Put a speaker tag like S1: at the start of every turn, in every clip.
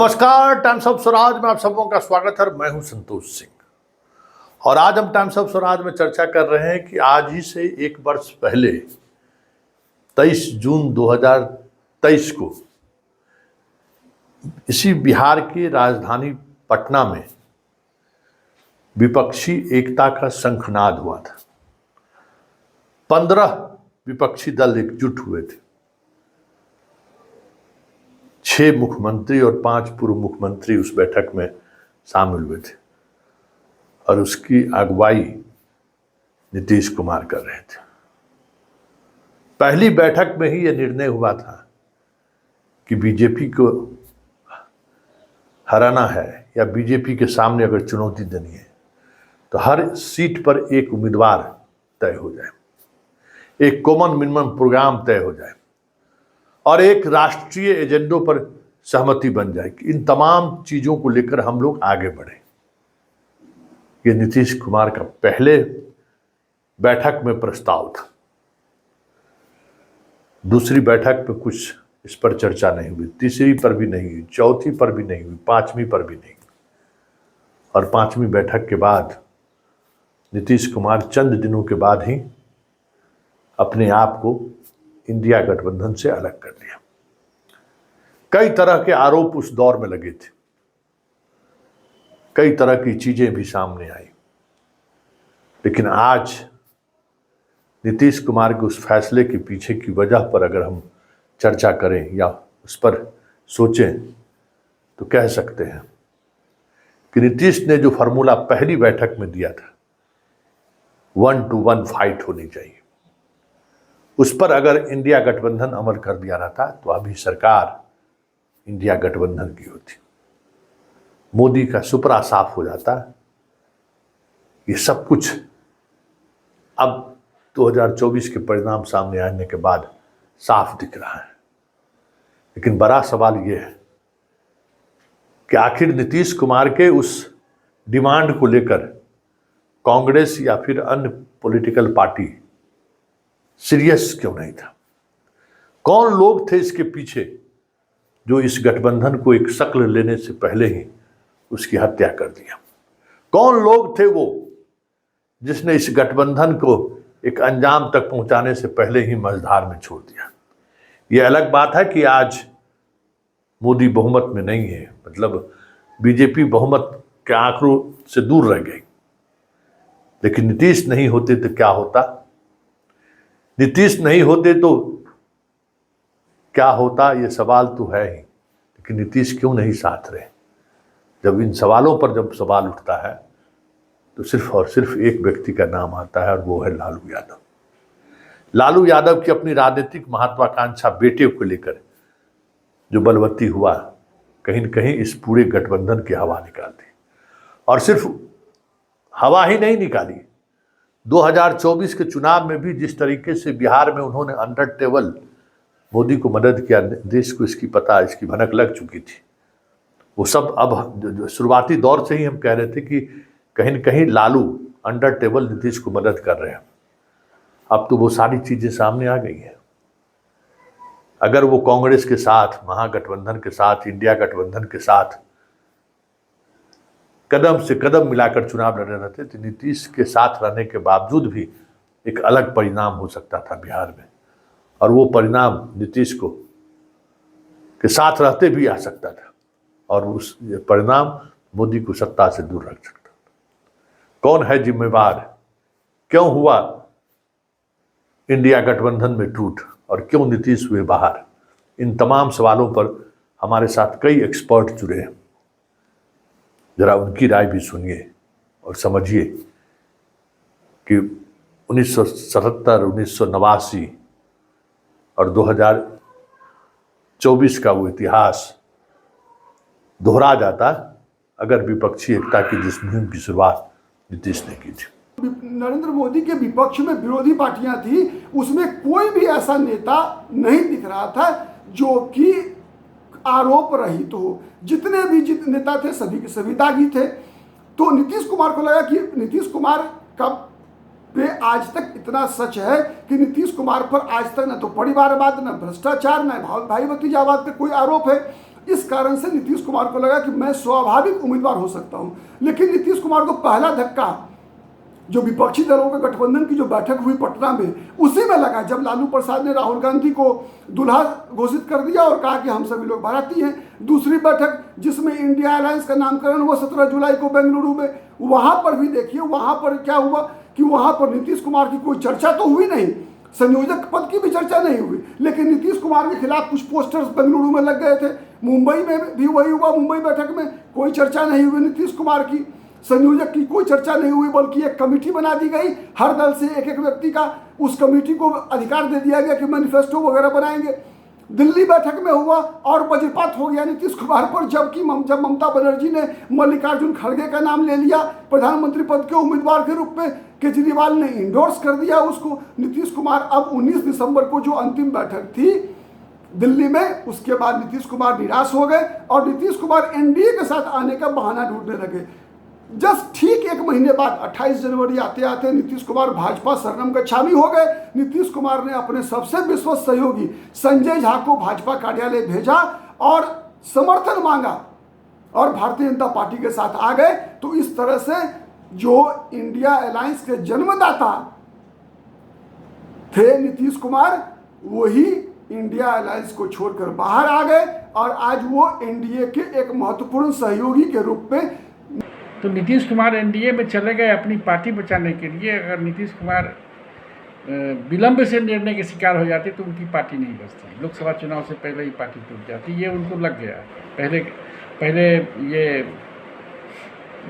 S1: नमस्कार, times of Swaraj में आप सबों का स्वागत है। मैं हूं संतोष सिंह और आज हम टाइम्स ऑफ स्वराज में चर्चा कर रहे हैं कि आज ही से एक वर्ष पहले 23 जून 2023 को इसी बिहार की राजधानी पटना में विपक्षी एकता का शंखनाद हुआ था। 15 विपक्षी दल एकजुट हुए थे। 6 मुख्यमंत्री और 5 पूर्व मुख्यमंत्री उस बैठक में शामिल हुए थे और उसकी अगुवाई नीतीश कुमार कर रहे थे। पहली बैठक में ही यह निर्णय हुआ था कि बीजेपी को हराना है या बीजेपी के सामने अगर चुनौती देनी है तो हर सीट पर एक उम्मीदवार तय हो जाए, एक कॉमन मिनिमम प्रोग्राम तय हो जाए और एक राष्ट्रीय एजेंडों पर सहमति बन जाए कि इन तमाम चीजों को लेकर हम लोग आगे बढ़े। ये नीतीश कुमार का पहले बैठक में प्रस्ताव था। दूसरी बैठक में कुछ इस पर चर्चा नहीं हुई, तीसरी पर भी नहीं हुई, चौथी पर भी नहीं हुई, पांचवी पर भी नहीं। और पांचवी बैठक के बाद नीतीश कुमार चंद दिनों के बाद ही अपने आप को इंडिया गठबंधन से अलग कर लिया। कई तरह के आरोप उस दौर में लगे थे, कई तरह की चीजें भी सामने आई, लेकिन आज नीतीश कुमार के उस फैसले के पीछे की वजह पर अगर हम चर्चा करें या उस पर सोचें तो कह सकते हैं कि नीतीश ने जो फॉर्मूला पहली बैठक में दिया था 1 to 1 फाइट होनी चाहिए, उस पर अगर इंडिया गठबंधन अमल कर दिया रहता तो अभी सरकार इंडिया गठबंधन की होती, मोदी का सुपरा साफ हो जाता। ये सब कुछ अब 2024 के परिणाम सामने आने के बाद साफ दिख रहा है। लेकिन बड़ा सवाल यह है कि आखिर नीतीश कुमार के उस डिमांड को लेकर कांग्रेस या फिर अन्य पॉलिटिकल पार्टी सीरियस क्यों नहीं था? कौन लोग थे इसके पीछे जो इस गठबंधन को एक शक्ल लेने से पहले ही उसकी हत्या कर दिया? कौन लोग थे वो जिसने इस गठबंधन को एक अंजाम तक पहुंचाने से पहले ही मझधार में छोड़ दिया? यह अलग बात है कि आज मोदी बहुमत में नहीं है, मतलब बीजेपी बहुमत के आंकड़ों से दूर रह गई। लेकिन नीतीश नहीं होते तो क्या होता? नीतीश नहीं होते तो क्या होता, ये सवाल तो है ही। लेकिन नीतीश क्यों नहीं साथ रहे? जब इन सवालों पर जब सवाल उठता है तो सिर्फ और सिर्फ एक व्यक्ति का नाम आता है और वो है लालू यादव। लालू यादव की अपनी राजनीतिक महत्वाकांक्षा बेटे को लेकर जो बलवती हुआ, कहीं न कहीं इस पूरे गठबंधन की हवा निकाल दी। और सिर्फ हवा ही नहीं निकाली, 2024 के चुनाव में भी जिस तरीके से बिहार में उन्होंने अंडर टेबल मोदी को मदद किया, देश को इसकी पता, इसकी भनक लग चुकी थी। वो सब अब शुरुआती दौर से ही हम कह रहे थे कि कहीं न कहीं लालू अंडर टेबल नीतीश को मदद कर रहे हैं। अब तो वो सारी चीजें सामने आ गई हैं। अगर वो कांग्रेस के साथ, महागठबंधन के साथ, इंडिया गठबंधन के साथ कदम से कदम मिलाकर चुनाव लड़ रहे थे तो नीतीश के साथ रहने के बावजूद भी एक अलग परिणाम हो सकता था बिहार में, और वो परिणाम नीतीश को के साथ रहते भी आ सकता था और उस परिणाम मोदी को सत्ता से दूर रख सकता था। कौन है जिम्मेवार? क्यों हुआ इंडिया गठबंधन में टूट और क्यों नीतीश हुए बाहर? इन तमाम सवालों पर हमारे साथ कई एक्सपर्ट जुड़े हैं। जरा उनकी राय भी सुनिए और समझिए कि 1977, 1989 और 2024 का वो इतिहास दोहरा जाता अगर विपक्षी एकता की जिस मुहिम की शुरुआत नीतीश ने की थी।
S2: नरेंद्र मोदी के विपक्ष में विरोधी पार्टियां थी, उसमें कोई भी ऐसा नेता नहीं दिख रहा था जो कि आरोप रहित हो। जितने भी नेता थे सभी के सभी दागी थे। तो नीतीश कुमार को लगा कि नीतीश कुमार का पे आज तक इतना सच है कि नीतीश कुमार पर आज तक न तो परिवारवाद, न भ्रष्टाचार, न भाई भतीजावाद पे कोई आरोप है। इस कारण से नीतीश कुमार को लगा कि मैं स्वाभाविक उम्मीदवार हो सकता हूं। लेकिन नीतीश कुमार को पहला धक्का जो विपक्षी दलों के गठबंधन की जो बैठक हुई पटना में, उसी में लगा जब लालू प्रसाद ने राहुल गांधी को दुल्हा घोषित कर दिया और कहा कि हम सभी लोग भारतीय हैं। दूसरी बैठक जिसमें इंडिया अलायंस का नामकरण हुआ 17 जुलाई को बेंगलुरु में, वहां पर भी देखिए वहां पर क्या हुआ कि वहां पर नीतीश कुमार की कोई चर्चा तो हुई नहीं, संयोजक पद की भी चर्चा नहीं हुई, लेकिन नीतीश कुमार के खिलाफ कुछ पोस्टर्स बेंगलुरु में लग गए थे। मुंबई में भी वही हुआ, मुंबई बैठक में कोई चर्चा नहीं हुई नीतीश कुमार की, संयोजक की कोई चर्चा नहीं हुई, बल्कि एक कमेटी बना दी गई, हर दल से एक एक व्यक्ति का, उस कमेटी को अधिकार दे दिया गया कि मैनिफेस्टो वगैरह बनाएंगे। दिल्ली बैठक में हुआ और वज्रपात हो गया नीतीश कुमार पर, जबकि जब ममता बनर्जी ने मल्लिकार्जुन खड़गे का नाम ले लिया प्रधानमंत्री पद के उम्मीदवार के रूप में, केजरीवाल ने इंडोर्स कर दिया उसको। नीतीश कुमार अब 19 दिसंबर को जो अंतिम बैठक थी दिल्ली में, उसके बाद नीतीश कुमार निराश हो गए और नीतीश कुमार एनडीए के साथ आने का बहाना ढूंढने लगे। जस्ट ठीक एक महीने बाद 28 जनवरी आते आते नीतीश कुमार भाजपा शरणम गच्छामी हो गए। नीतीश कुमार ने अपने सबसे विश्वस्त सहयोगी संजय झा को भाजपा कार्यालय भेजा और समर्थन मांगा और भारतीय जनता पार्टी के साथ आ गए। तो इस तरह से जो इंडिया अलायंस के जन्मदाता थे नीतीश कुमार, वही इंडिया अलायंस को छोड़कर बाहर आ गए और आज वो एनडीए के एक महत्वपूर्ण सहयोगी के रूप में।
S3: तो नीतीश कुमार एनडीए में चले गए अपनी पार्टी बचाने के लिए। अगर नीतीश कुमार विलंब से निर्णय के शिकार हो जाते तो उनकी पार्टी नहीं बचती, लोकसभा चुनाव से पहले ही पार्टी टूट जाती, ये उनको लग गया। पहले ये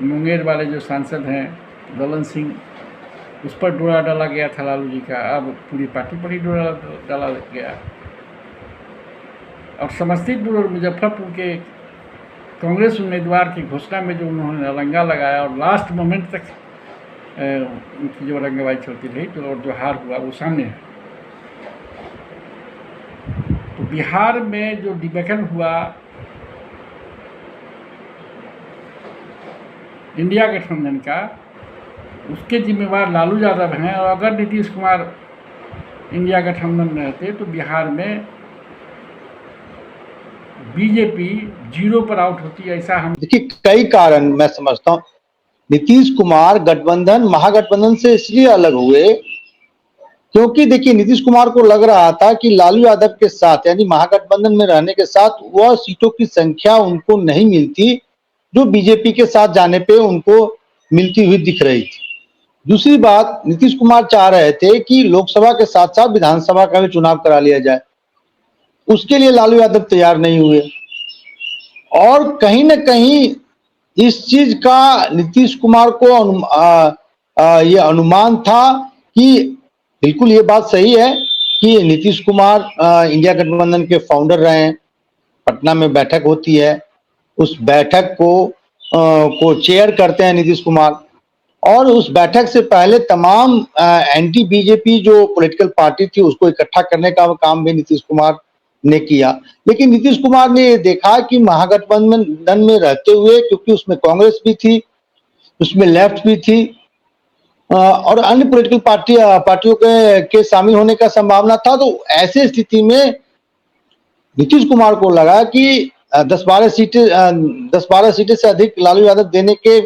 S3: मुंगेर वाले जो सांसद हैं ललन सिंह, उस पर डोरा डाला गया था लालू जी का, अब पूरी पार्टी पर ही डोरा डाला गया। और समस्तीपुर और मुजफ्फरपुर के कांग्रेस उम्मीदवार की घोषणा में जो उन्होंने रंगा लगाया और लास्ट मोमेंट तक उनकी जो रंगबाई चलती रही तो और जो हार हुआ वो सामने है। तो बिहार में जो डिबेकल हुआ इंडिया गठबंधन का, उसके जिम्मेवार लालू यादव हैं। और अगर नीतीश कुमार इंडिया गठबंधन में रहते तो बिहार में बीजेपी 0 पर आउट होती है। ऐसा हम
S4: देखिए, कई कारण मैं समझता हूँ। नीतीश कुमार गठबंधन महागठबंधन से इसलिए अलग हुए क्योंकि देखिए नीतीश कुमार को लग रहा था कि लालू यादव के साथ यानी महागठबंधन में रहने के साथ वह सीटों की संख्या उनको नहीं मिलती जो बीजेपी के साथ जाने पे उनको मिलती हुई दिख रही थी। दूसरी बात, नीतीश कुमार चाह रहे थे कि लोकसभा के साथ साथ विधानसभा का भी चुनाव करा लिया जाए, उसके लिए लालू यादव तैयार नहीं हुए। और कहीं ना कहीं इस चीज का नीतीश कुमार को ये अनुमान था कि बिल्कुल ये बात सही है कि नीतीश कुमार इंडिया गठबंधन के फाउंडर रहे हैं। पटना में बैठक होती है, उस बैठक को चेयर करते हैं नीतीश कुमार, और उस बैठक से पहले तमाम एंटी बीजेपी जो पॉलिटिकल पार्टी थी उसको इकट्ठा करने का काम भी नीतीश कुमार ने किया। लेकिन नीतीश कुमार ने ये देखा कि महागठबंधन में रहते हुए, क्योंकि उसमें कांग्रेस भी थी, उसमें लेफ्ट भी थी और अन्य पॉलिटिकल पार्टियों के शामिल होने का संभावना था, तो ऐसे स्थिति में नीतीश कुमार को लगा कि 10-12 सीटें से अधिक लालू यादव देने के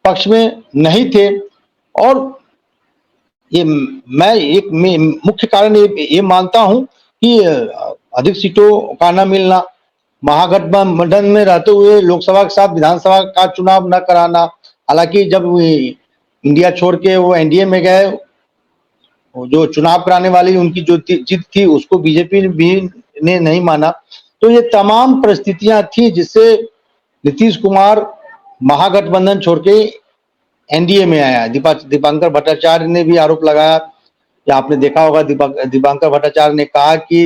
S4: पक्ष में नहीं थे। और ये मैं एक मुख्य कारण ये मानता हूं कि अधिक सीटों का न मिलना, महागठबंधन में रहते हुए लोकसभा के साथ विधानसभा का चुनाव न कराना। हालांकि जब इंडिया छोड़ के वो एनडीए में गए, जो चुनाव कराने वाली उनकी जो जीत थी उसको बीजेपी ने नहीं माना। तो ये तमाम परिस्थितियां थी जिससे नीतीश कुमार महागठबंधन छोड़ के एनडीए में आया। दीपांकर भट्टाचार्य ने भी आरोप लगाया, या आपने देखा होगा दीपांकर भट्टाचार्य ने कहा कि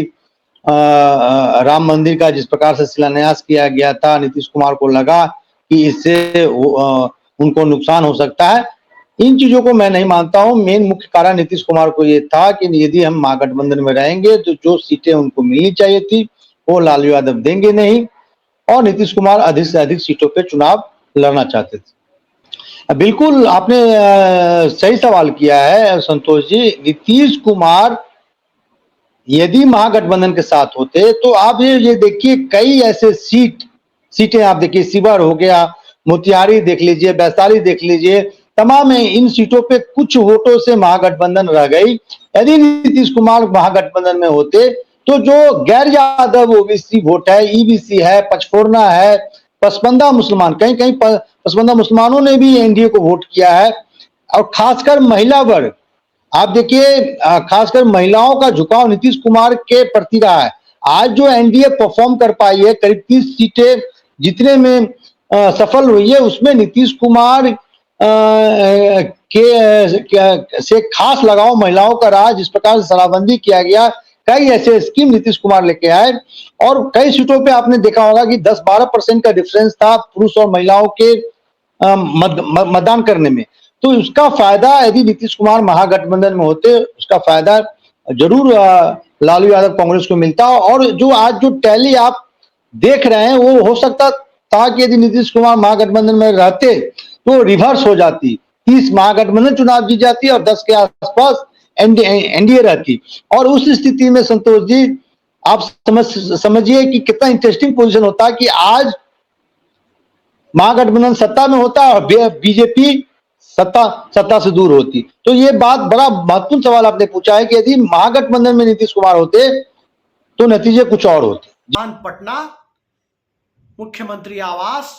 S4: राम मंदिर का जिस प्रकार से शिलान्यास किया गया था, नीतीश कुमार को लगा कि इससे उनको नुकसान हो सकता है। इन चीजों को मैं नहीं मानता हूं। मेन मुख्य कारण नीतीश कुमार को ये था कि यदि हम महागठबंधन में रहेंगे तो जो सीटें उनको मिलनी चाहिए थी वो लालू यादव देंगे नहीं, और नीतीश कुमार अधिक से अधिक सीटों पे चुनाव लड़ना चाहते थे। बिल्कुल आपने सही सवाल किया है संतोष जी। नीतीश कुमार यदि महागठबंधन के साथ होते तो आप ये देखिए कई ऐसे सीटें आप देखिए, शिवहर हो गया, मोतिहारी देख लीजिए, वैशाली देख लीजिए, तमाम इन सीटों पे कुछ वोटों से महागठबंधन रह गई। यदि नीतीश कुमार महागठबंधन में होते तो जो गैर यादव ओबीसी वोट है, ईबीसी है, पचफोरना है, पसमानदा मुसलमान, कहीं कहीं पसमानदा मुसलमानों ने भी एनडीए को वोट किया है, और खासकर महिला वर्ग आप देखिए, खासकर महिलाओं का झुकाव नीतीश कुमार के प्रति रहा है। आज जो एनडीए परफॉर्म कर पाई है, करीब 30 सीटें जीतने में सफल हुई है, उसमें नीतीश कुमार से खास लगाव महिलाओं का रहा। जिस प्रकार से शराबबंदी किया गया, कई ऐसे स्कीम नीतीश कुमार लेके आए, और कई सीटों पे आपने देखा होगा कि 10-12% का डिफरेंस था पुरुष और महिलाओं के मतदान करने में। तो उसका फायदा यदि नीतीश कुमार महागठबंधन में होते, उसका फायदा जरूर लालू यादव कांग्रेस को मिलता। और जो आज जो टैली आप देख रहे हैं, वो हो सकता था कि यदि नीतीश कुमार महागठबंधन में रहते तो रिवर्स हो जाती, 30 महागठबंधन चुनाव जीत जाती और 10 के आसपास एनडीए रहती। और उस स्थिति में संतोष जी आप समझिए कि कितना इंटरेस्टिंग पोजीशन होता कि आज महागठबंधन सत्ता में होता और बीजेपी सत्ता से दूर होती। तो ये बात बड़ा महत्वपूर्ण सवाल आपने पूछा है कि यदि महागठबंधन में नीतीश कुमार होते तो नतीजे कुछ और होते।
S5: पटना, मुख्यमंत्री आवास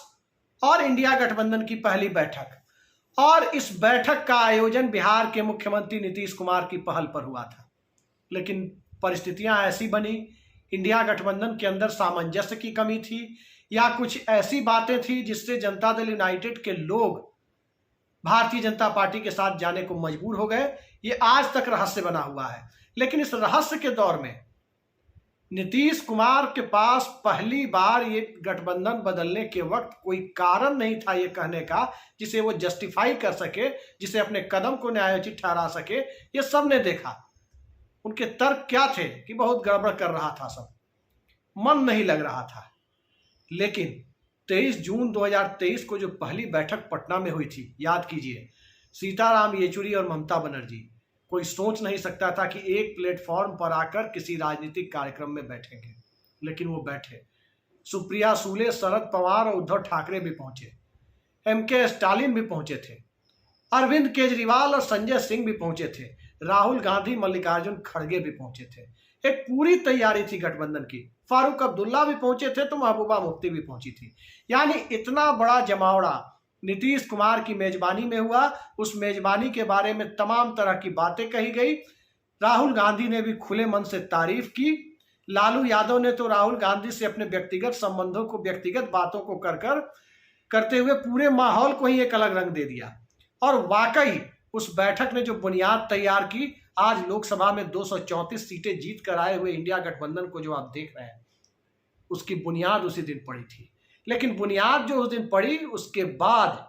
S5: और इंडिया गठबंधन की पहली बैठक, और इस बैठक का आयोजन बिहार के मुख्यमंत्री नीतीश कुमार की पहल पर हुआ था। लेकिन परिस्थितियां ऐसी बनी, इंडिया गठबंधन के अंदर सामंजस्य की कमी थी, या कुछ ऐसी बातें थी जिससे जनता दल यूनाइटेड के लोग भारतीय जनता पार्टी के साथ जाने को मजबूर हो गए। ये आज तक रहस्य बना हुआ है। लेकिन इस रहस्य के दौर में नीतीश कुमार के पास पहली बार ये गठबंधन बदलने के वक्त कोई कारण नहीं था ये कहने का जिसे वो जस्टिफाई कर सके, जिसे अपने कदम को न्यायोचित ठहरा सके। ये सब ने देखा। उनके तर्क क्या थे कि बहुत गड़बड़ कर रहा था, सब मन नहीं लग रहा था। लेकिन 23 जून 2023 को जो पहली बैठक पटना में हुई थी, याद कीजिए, सीताराम येचुरी और ममता बनर्जी, कोई सोच नहीं सकता था कि एक प्लेटफॉर्म पर आकर किसी राजनीतिक कार्यक्रम में बैठेंगे, लेकिन वो बैठे। सुप्रिया सूले, शरद पवार और उद्धव ठाकरे भी पहुंचे, एमके स्टालिन भी पहुंचे थे, अरविंद केजरीवाल और संजय सिंह भी पहुंचे थे, राहुल गांधी, मल्लिकार्जुन खड़गे भी पहुंचे थे। एक पूरी तैयारी थी गठबंधन की। फारूक अब्दुल्ला भी पहुंचे थे तो महबूबा मुफ्ती भी पहुंची थी। यानी इतना बड़ा जमावड़ा नीतीश कुमार की मेजबानी में हुआ। उस मेजबानी के बारे में तमाम तरह की बातें कही गई। राहुल गांधी ने भी खुले मन से तारीफ की। लालू यादव ने तो राहुल गांधी से अपने व्यक्तिगत संबंधों को, व्यक्तिगत बातों को करते हुए पूरे माहौल को ही एक अलग रंग दे दिया। और वाकई उस बैठक ने जो बुनियाद तैयार की, आज लोकसभा में 234 सीटें जीत कर आए हुए इंडिया गठबंधन को जो आप देख रहे हैं, उसकी बुनियाद उसी दिन पड़ी थी। लेकिन बुनियाद जो उस दिन पड़ी, उसके बाद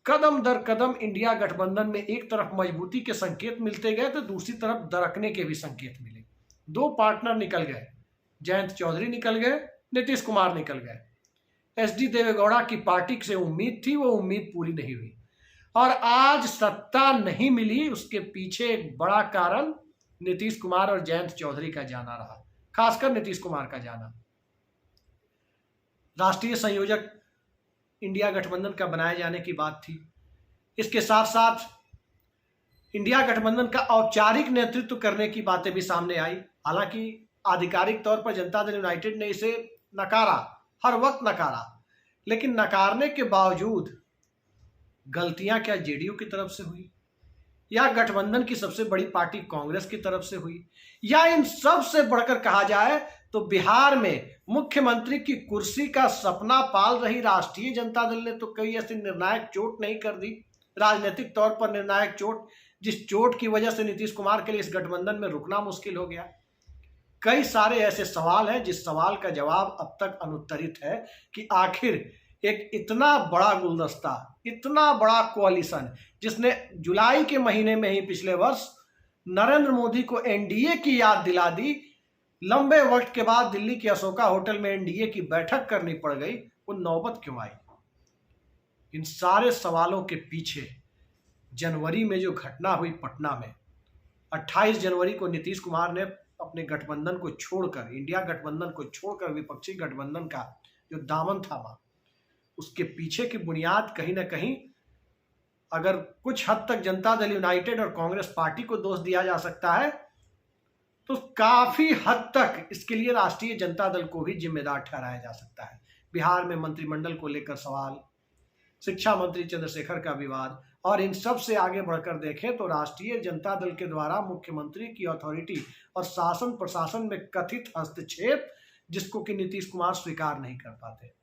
S5: कदम दर कदम इंडिया गठबंधन में एक तरफ मजबूती के संकेत मिलते गए तो दूसरी तरफ दरकने के भी संकेत मिले। दो पार्टनर निकल गए, जयंत चौधरी निकल गए, नीतीश कुमार निकल गए। एसडी देवेगौड़ा की पार्टी से उम्मीद थी, वो उम्मीद पूरी नहीं हुई। और आज सत्ता नहीं मिली, उसके पीछे एक बड़ा कारण नीतीश कुमार और जयंत चौधरी का जाना रहा, खासकर नीतीश कुमार का जाना। राष्ट्रीय संयोजक इंडिया गठबंधन का बनाए जाने की बात थी। इसके साथ साथ इंडिया गठबंधन का औपचारिक नेतृत्व करने की बातें भी सामने आई। हालांकि आधिकारिक तौर पर जनता दल यूनाइटेड ने इसे नकारा, हर वक्त नकारा, लेकिन नकारने के बावजूद गलतियां क्या जेडीयू की तरफ से हुई, या गठबंधन की सबसे बड़ी पार्टी कांग्रेस की तरफ से हुई, या इन सब से बढ़कर कहा जाए तो बिहार में मुख्यमंत्री की कुर्सी का सपना पाल रही राष्ट्रीय जनता दल ने तो कई ऐसी निर्णायक चोट नहीं कर दी, राजनीतिक तौर पर निर्णायक चोट, जिस चोट की वजह से नीतीश कुमार के लिए इस गठबंधन में रुकना मुश्किल हो गया। कई सारे ऐसे सवाल हैं जिस सवाल का जवाब अब तक अनुत्तरित है कि आखिर एक इतना बड़ा गुलदस्ता, इतना बड़ा कोalition, जिसने जुलाई के महीने में ही पिछले वर्ष नरेंद्र मोदी को एनडीए की याद दिला दी, लंबे वक्त के बाद दिल्ली के अशोका होटल में एनडीए की बैठक करनी पड़ गई, वो नौबत क्यों आई? इन सारे सवालों के पीछे जनवरी में जो घटना हुई पटना में, 28 जनवरी को नीतीश कुमार ने अपने गठबंधन को छोड़कर, इंडिया गठबंधन को छोड़कर विपक्षी गठबंधन का जो दामन थामा, उसके पीछे की बुनियाद कहीं ना कहीं अगर कुछ हद तक जनता दल यूनाइटेड और कांग्रेस पार्टी को दोष दिया जा सकता है, तो काफी हद तक इसके लिए राष्ट्रीय जनता दल को भी जिम्मेदार ठहराया जा सकता है। बिहार में मंत्रिमंडल को लेकर सवाल, शिक्षा मंत्री चंद्रशेखर का विवाद, और इन सब से आगे बढ़कर देखें तो राष्ट्रीय जनता दल के द्वारा मुख्यमंत्री की अथॉरिटी और शासन प्रशासन में कथित हस्तक्षेप, जिसको कि नीतीश कुमार स्वीकार नहीं कर पाते।